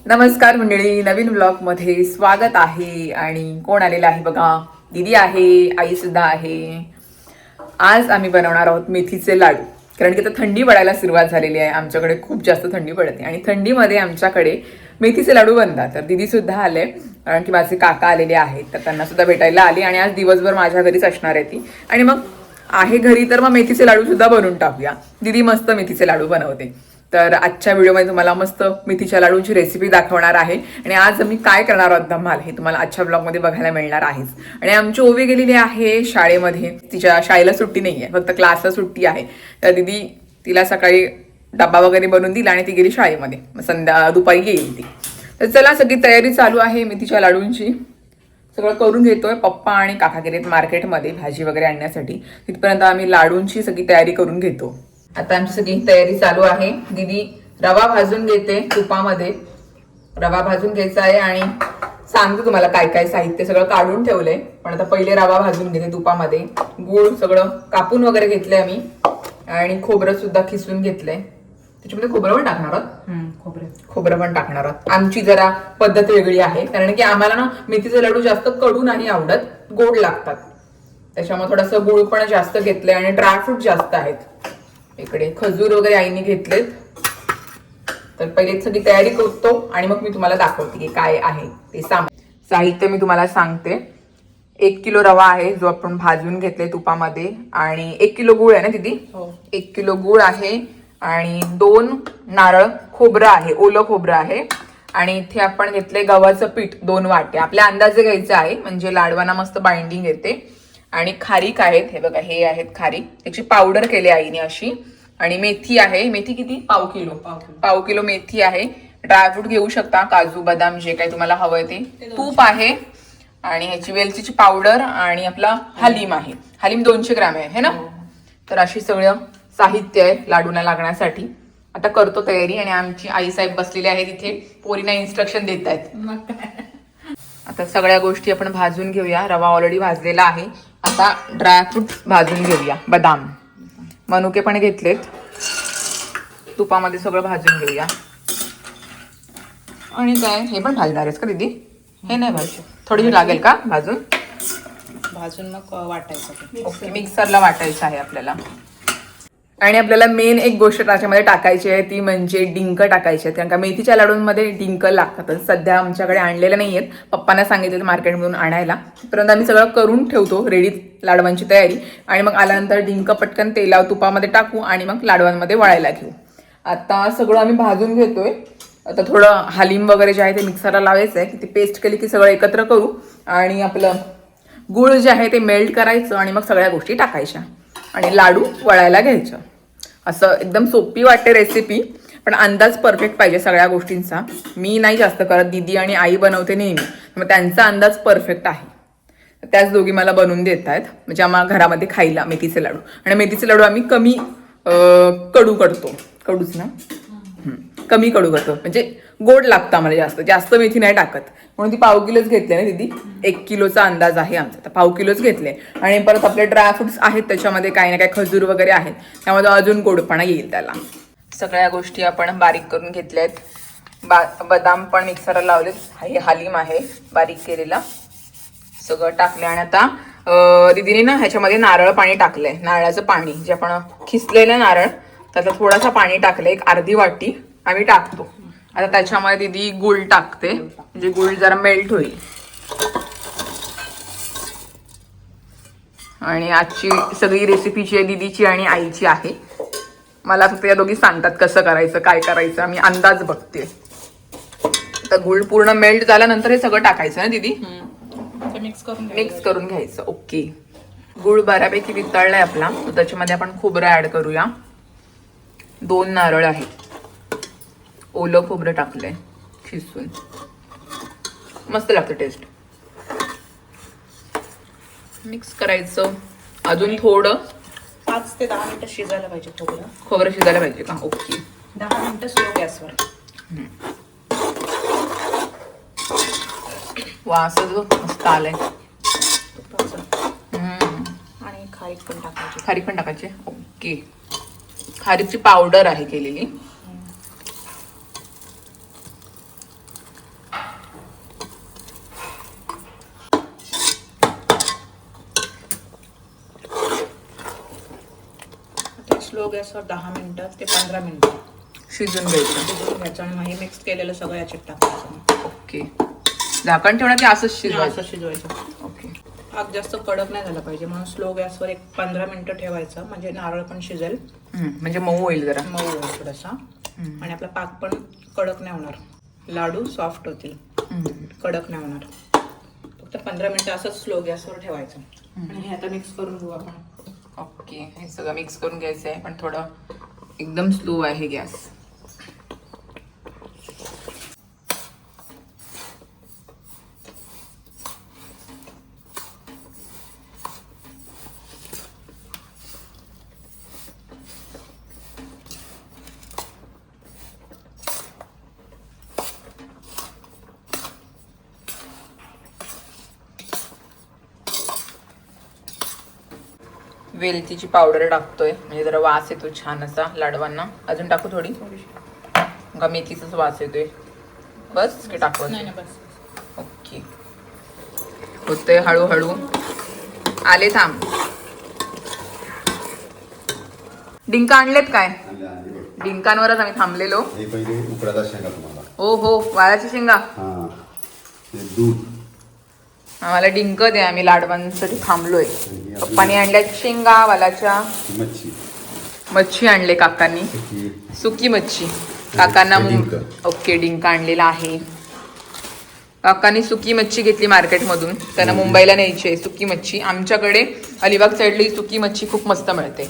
नमस्कार मंडळी, नवीन ब्लॉग मध्ये स्वागत आहे. आणि कोण आलेलं आहे बघा, दीदी आहे, आई सुद्धा आहे. आज आम्ही बनवणार आहोत मेथीचे लाडू. कारण की आता थंडी पडायला सुरुवात झालेली आहे. आमच्याकडे खूप जास्त थंडी पडते आणि थंडीमध्ये आमच्याकडे मेथीचे लाडू बनतात. तर दीदी सुद्धा आले, कारण की माझे काका आलेले आहेत, तर त्यांना सुद्धा भेटायला आली. आणि आज दिवसभर माझ्या घरीच असणार आहे ती. आणि मग आहे घरी तर मग मेथीचे लाडू सुद्धा बनवून टाकूया. दीदी मस्त मेथीचे लाडू बनवते. तर आजच्या व्हिडिओमध्ये तुम्हाला मस्त मेथीच्या लाडूची रेसिपी दाखवणार आहे. आणि आज आम्ही काय करणार आहोत धमाल हे तुम्हाला आजच्या ब्लॉगमध्ये बघायला मिळणार आहेच. आणि आमची ओवी गेलेली आहे शाळेमध्ये. तिच्या शाळेला सुट्टी नाही आहे, फक्त क्लासला सुट्टी आहे. तर दीदी तिला सकाळी डब्बा वगैरे बनवून दिला आणि ती गेली शाळेमध्ये. मग दुपारी येईल ती. तर चला, सगळी तयारी चालू आहे मेथीच्या लाडूंची. सगळं करून घेतोय. पप्पा आणि काका गेलेत मार्केटमध्ये भाजी वगैरे आणण्यासाठी. तिथपर्यंत आम्ही लाडूंची सगळी तयारी करून घेतो. आता आमची सगळी तयारी चालू आहे. दीदी रवा भाजून घेते तुपामध्ये. रवा भाजून घ्यायचा आहे आणि सांगते तुम्हाला काय काय साहित्य सगळं काढून ठेवलंय. पण आता पहिले रवा भाजून घेते तुपामध्ये. गूळ सगळं कापून वगैरे घेतलंय आम्ही. आणि खोबरं सुद्धा खिसून घेतलंय. त्याच्यामध्ये खोबरं पण टाकणार आहोत. खोबरं पण टाकणार आहोत. आमची जरा पद्धत वेगळी आहे, कारण की आम्हाला ना मेथीचे लाडू जास्त कडू नाही आवडत, गोड लागतात. त्याच्यामुळे थोडंसं गुळ पण जास्त घेतलंय आणि ड्रायफ्रूट जास्त आहेत. इकडे खजूर वगैरे आईने घेतलेत. तर पहिले सगळी तयारी करतो आणि मग मी तुम्हाला दाखवते की काय आहे ते साहित्य मी तुम्हाला सांगते. 1 किलो रवा आहे जो आपण भाजून घेतले तुपामध्ये. आणि 1 किलो गुळ आहे ना दीदी? 1 किलो गुळ आहे. आणि 2 नारळ खोबरं आहे, ओलं खोबरं आहे. आणि इथे आपण घेतले गव्हाचं पीठ 2 वाट्या. आपल्या अंदाजे घ्यायचं आहे, म्हणजे लाडवांना मस्त बाइंडिंग येते. आणि खारीक आहेत, हे बघा हे आहेत खारीक. त्याची पावडर केली आईने अशी. आणि मेथी आहे. मेथी किती? पाव किलो मेथी आहे. ड्रायफ्रूट घेऊ शकता, काजू बदाम जे काही तुम्हाला हवंय ते. तूप आहे. आणि ह्याची वेलचीची पावडर. आणि आपला हलीम आहे. हलीम 200 ग्रॅम आहे, है ना? तर अशी सगळं साहित्य आहे लाडूला लागण्यासाठी. आता करतो तयारी. आणि आमची आई साहेब बसलेली आहे तिथे, पोरीना इन्स्ट्रक्शन देत आहेत. आता सगळ्या गोष्टी आपण भाजून घेऊया. रवा ऑलरेडी भाजलेला आहे. आता ड्रायफ्रूट भाजून घेऊया. बदाम, मनुके पण घेतलेत. तुपामध्ये सगळं भाजून घेऊया. आणि काय हे पण भाजणार आहेस का दीदी? हे नाही भाजू, थोडी लागेल का भाजून? मग वाटायचं. ओके, मिक्सरला वाटायचं आहे आपल्याला. आणि आपल्याला मेन एक गोष्ट त्याच्यामध्ये टाकायची आहे, ती म्हणजे डिंक टाकायची आहे. कारण का मेथीच्या लाडूंमध्ये डिंक लागतात. सध्या आमच्याकडे आणलेले नाही आहेत, पप्पांना सांगितलं मार्केटमधून आणायला. परंतु आम्ही सगळं करून ठेवतो रेडी लाडवांची तयारी. आणि मग आल्यानंतर डिंक पटकन तुपामध्ये टाकू आणि मग लाडवांमध्ये वळायला घेऊ. आता सगळं आम्ही भाजून घेतोय. आता थोडं हलीम वगैरे जे आहे ते मिक्सरला लावायचं आहे, की ती पेस्ट केली की सगळं एकत्र करू. आणि आपलं गुळ जे आहे ते मेल्ट करायचं आणि मग सगळ्या गोष्टी टाकायच्या आणि लाडू वळायला घ्यायचं. असं एकदम सोपी वाटते रेसिपी, पण अंदाज परफेक्ट पाहिजे सगळ्या गोष्टींचा. मी नाही जास्त करत, दीदी आणि आई बनवते नेहमी, मग त्यांचा अंदाज परफेक्ट आहे. त्याच दोघी मला बनवून देत आहेत, म्हणजे आम्हाला घरामध्ये खायला मेथीचे लाडू. आणि मेथीचे लाडू आम्ही कमी कडू करतो. कडूच ना? कमी कडू करतो, म्हणजे गोड लागतं आम्हाला. जास्त जास्त मेथी नाही टाकत, म्हणून ती पाव किलोच घेतले ना दीदी. 1 किलोचा अंदाज आहे आमचा, तर पाव किलोच घेतले. आणि परत आपले ड्रायफ्रुट्स आहेत त्याच्यामध्ये, काही ना काही खजूर वगैरे आहेत, त्यामध्ये अजून गोडपणा येईल त्याला. सगळ्या गोष्टी आपण बारीक करून घेतल्या आहेत. बदाम पण मिक्सरला लावलेत. हे हलीम आहे बारीक केलेला, सगळं टाकले. आणि आता दीदीने ना ह्याच्यामध्ये नारळ पाणी टाकलंय. नारळाचं पाणी जे आपण खिसलेलं नारळ, त्याचं थोडासा पाणी टाकलंय, 1 अर्धी वाटी आम्ही टाकतो. आता त्याच्यामध्ये दीदी गुळ टाकते, म्हणजे गुळ जरा मेल्ट होईल. आणि आजची सगळी रेसिपीची आहे दीदीची आणि आईची आहे. मला फक्त या दोघी सांगतात कसं करायचं, काय करायचं, आम्ही अंदाज बघते. तर गुळ पूर्ण मेल्ट झाल्यानंतर हे सगळं टाकायचं ना दीदी? मिक्स करून घ्यायचं. ओके, गुळ बऱ्यापैकी वितळलाय आपला. तर त्याच्यामध्ये आपण खोबरं ऍड करूया. 2 नारळ आहेत. ओलं खोबरं टाकलंय खिसून, मस्त लागतं टेस्ट. मिक्स करायचं. अजून थोडं 5 ते 10 मिनिटं शिजायला पाहिजे. खोबरं शिजायला पाहिजे का? ओके, 10 मिनिटं स्लो गॅसवर. वासच मस्त आलाय. आणि खारीक पण टाकायची. ओके, खारीकची पावडर आहे केलेली. गॅसवर 10 मिनिटं ते 15 मिनिटं शिजून घ्यायचं. शिजवून घ्यायचं आणि मग हे मिक्स केलेलं सगळं याच्यात टाकायचं. ओके. झाकण ठेवणं की असंच असं शिजवायचं? शिजवायचं. ओके. पाक जास्त कडक नाही झाला पाहिजे म्हणून स्लो गॅसवर एक 15 मिनिटं ठेवायचं म्हणजे नारळ पण शिजेल, म्हणजे मऊ होईल जरा. मऊ होईल थोडासा आणि आपला पाक पण कडक नाही होणार. लाडू सॉफ्ट होतील, कडक नाही होणार. फक्त 15 मिनिटं असंच स्लो गॅसवर ठेवायचं. आणि हे आता मिक्स करून घेऊ आपण. ओके. हे सगळं मिक्स करून घ्यायचं आहे पण थोडं एकदम स्लो आहे गॅस. वेलचीची पावडर टाकतोय म्हणजे जरा वास येतो छान असा लाडवांना. अजून टाकू थोडी? का मेथीचाच वास येतोय? बस की टाकू? नाही बस. ओके. होतंय हळूहळू. आले थांब. डिंका आणलेत काय? डिंकांवरच आम्ही थांबलेलो. हो हो, वाळाची शेंगा. दूध आम्हाला डिंक द्या, आम्ही लाडवांसाठी थांबलोय. पप्पानी आणल्या शेंगा वालाच्या. मच्छी आणले काकांनी, सुकी मच्छी. काकांना ओके डिंक आणलेला आहे. काकांनी सुकी मच्छी घेतली मार्केटमधून, त्यांना मुंबईला न्यायची आहे सुकी मच्छी. आमच्याकडे अलिबाग साईडला ही सुकी मच्छी खूप मस्त मिळते.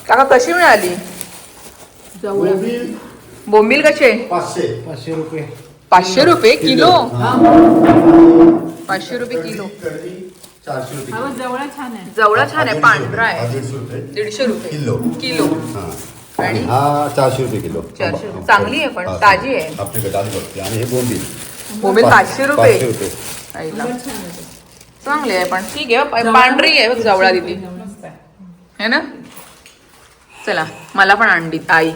काका कशी मिळाली? बोंबील कसे? 500 रुपये. 500 रुपये किलो? 500 रुपये किलो. 400 रुपये. जवळा छान आहे, पांढरा आहे. 150 रुपये किलो. आणि हा 400 रुपये किलो. 400 रुपये. चांगली आहे पण ताजी आहे. आपल्याकडे ताजी बघते. आणि हे बोंबील बोंबील 500 रुपये. 500 रुपये. आईला. चांगली आहे पण ठीक आहे. पांढरी आहे बघ जवळा दिली है ना. चला मला पण आणली आई.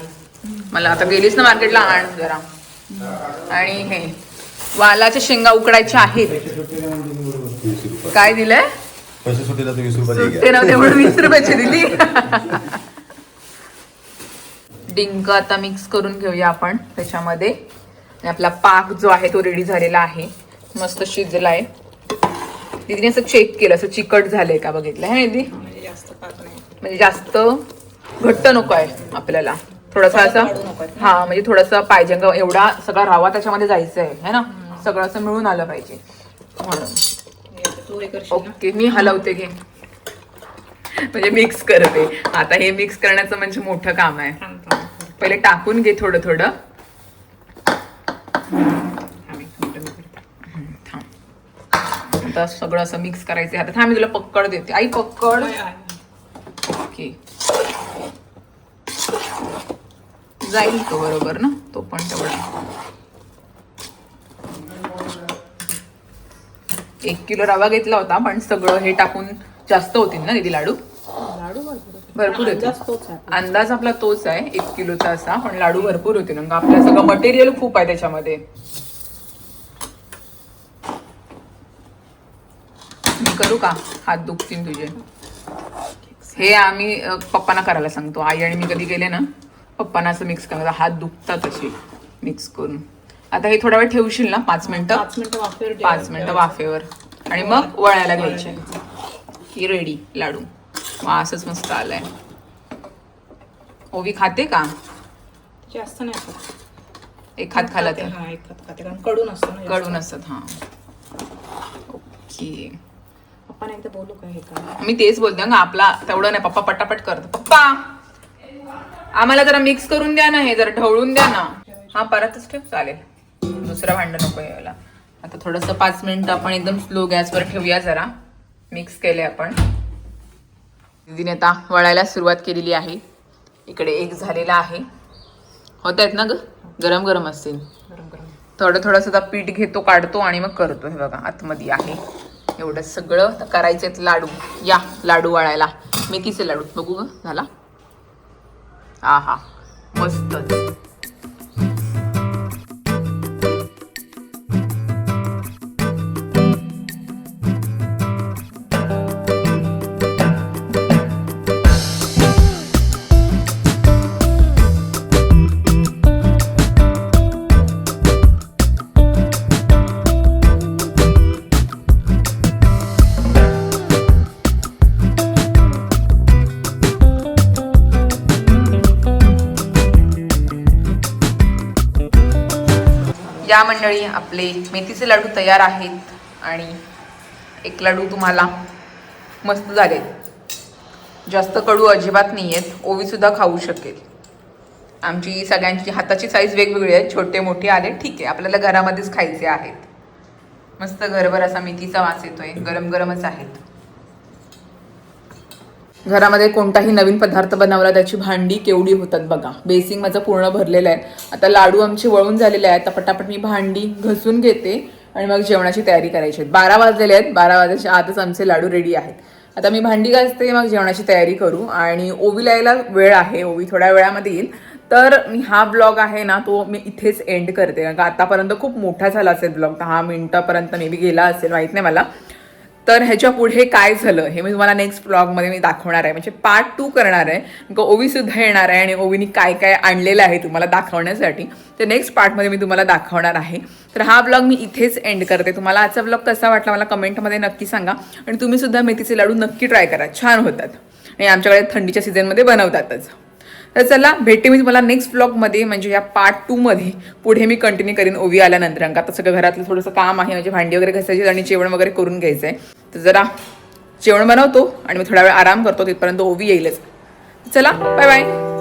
मला आता गेलीस ना मार्केटला, आण जरा. आणि हे वालाच्या शेंगा उकडायच्या आहेत. काय दिलंय? पैसे सुट्टीला तर 20 रुपये सुट्टे नव्हते म्हणून 20 रुपयाची दिली. डिंक आता मिक्स करून घेऊया आपण त्याच्यामध्ये. आणि आपला पाक जो आहे तो रेडी झालेला आहे, मस्त शिजलाय. दीदीने असं चेक केलं, असं चिकट झालंय का बघितलं है दीदी? म्हणजे जास्त पाक नाही, म्हणजे जास्त घट्ट नको आहे आपल्याला, थोडासा असं. हा म्हणजे थोडंसं पाहिजे, एवढा सगळा रवा त्याच्यामध्ये जायचं आहे ना, सगळं असं मिळून आलं पाहिजे म्हणून. तू हे करशील ना? ओके मी हलवते घे, म्हणजे मिक्स करते. आता हे मिक्स करण्याचं म्हणजे मोठं काम आहे. थांब, थांब. पहिले टाकून घे थोडं थोडं. थांब एक मिनिटं मी करते. थांब. आता सगळं असं मिक्स करायचं. आता थांब मी तुला पक्कड देते. आई पक्कड. आहे, आहे. ओके जाईल तो बरोबर ना, तो पण तेवढा. 1 किलो रवा घेतला होता, पण सगळं हे टाकून जास्त होतील ना दीदी लाडू? लाडू भरपूर अंदाज येतो. तोच आहे. अंदाज आपला तोच आहे 1 किलोचा असा, पण लाडू भरपूर होते ना, आपलं सगळं मटेरियल खूप आहे त्याच्यामध्ये. मी करू का? हात दुखतील तुझे. हे आम्ही पप्पांना करायला सांगतो. आई आणि मी कधी गेले ना, पप्पांना असं मिक्स करायला, हात दुखतात असे मिक्स करून. आता हे थोडा वेळ ठेवशील ना, 5 मिनिटं? 5 मिनिटं वाफेवर 5 मिनिटं वाफेवर, आणि मग वळायला घ्यायचे की रेडी लाडू. वासच मस्त आलाय. ओवी खाते का? जास्त नाही खात. एक हात खाला तर? हा, एक हात खाते, कारण कडून असतं ना जास्त. कडून असतात. हा ओके. आपण एकदा बोलू का हे का? मी तेच बोलते ना, आपला तेवढं नाही. पप्पा पटापट करतो. पप्पा आम्हाला जरा मिक्स करून द्या ना, हे जरा ढवळून द्या ना. हा परतच ठेव, चालेल. दुसरं भांड नको यायला. आता थोडंसं 5 मिनिटं आपण एकदम स्लो गॅसवर ठेवूया. जरा मिक्स केले आपण. दीदीने आता वळायला सुरुवात केलेली आहे. इकडे एक झालेला आहे. होत आहेत ना ग, गरम गरम असतील. गरम गरम. थोडंसं आता पीठ घेतो, काढतो आणि मग करतो. हे बघा आतमध्ये आहे. एवढं सगळं करायचे लाडू. या लाडू वळायला. मेथीचे लाडू बघू ग. झाला? आहा मस्तच. या मंडळी आपले मेथीचे लाडू तयार आहेत आणि एक लाडू तुम्हाला मस्त झाले, जास्त कडू अजिबात नाही आहेत, ओवीसुद्धा खाऊ शकेल. आमची सगळ्यांची हाताची साईज वेगवेगळी आहे, छोटे मोठे आले ठीक आहे, आपल्याला घरामध्येच खायचे आहेत. मस्त घरभर असा मेथीचा वास येतोय, गरम गरमच आहेत. घरामध्ये कोणताही नवीन पदार्थ बनवला त्याची भांडी केवढी होतात बघा. बेसिंग माझं पूर्ण भरलेलं आहे. आता लाडू आमचे वळून झालेले आहेत. आता पटापट मी भांडी घसून घेते आणि मग जेवणाची तयारी करायची आहे. 12 वाजलेले आहेत, 12 वाजायच्या आतच आमचे लाडू रेडी आहेत. आता मी भांडी घासते, मग जेवणाची तयारी करू. आणि ओवीला यायला वेळ आहे, ओवी थोड्या वेळामध्ये येईल. तर मी हा ब्लॉग आहे ना तो मी इथेच एंड करते, कारण का आतापर्यंत खूप मोठा झाला असेल ब्लॉग, 10 मिनिटापर्यंत मे बी गेला असेल, माहीत नाही मला. तर ह्याच्या पुढे काय झालं हे मी तुम्हाला नेक्स्ट ब्लॉगमध्ये मी दाखवणार आहे, म्हणजे पार्ट 2 करणार आहे. ओवीसुद्धा येणार आहे आणि ओवीनी काय काय आणलेलं आहे तुम्हाला दाखवण्यासाठी, तर नेक्स्ट पार्टमध्ये मी तुम्हाला दाखवणार आहे. तर हा ब्लॉग मी इथेच एंड करते. तुम्हाला आजचा ब्लॉग कसा वाटला मला कमेंटमध्ये नक्की सांगा. आणि तुम्ही सुद्धा मेथीचे लाडू नक्की ट्राय करा, छान होतात आणि आमच्याकडे थंडीच्या सीझनमध्ये बनवतातच. तर चला भेटते मी तुम्हाला नेक्स्ट ब्लॉगमध्ये, म्हणजे या पार्ट 2 मध्ये. पुढे मी कंटिन्यू करीन ओवी आल्यानंतर, कारण का आता सगळं घरातलं थोडंसं काम आहे, म्हणजे भांडी वगैरे घासायची आणि जेवण वगैरे करून घ्यायचं आहे. तर जरा जेवण बनवतो आणि मी थोडा वेळ आराम करतो, तिथपर्यंत ओवी येईलच. चला बाय बाय.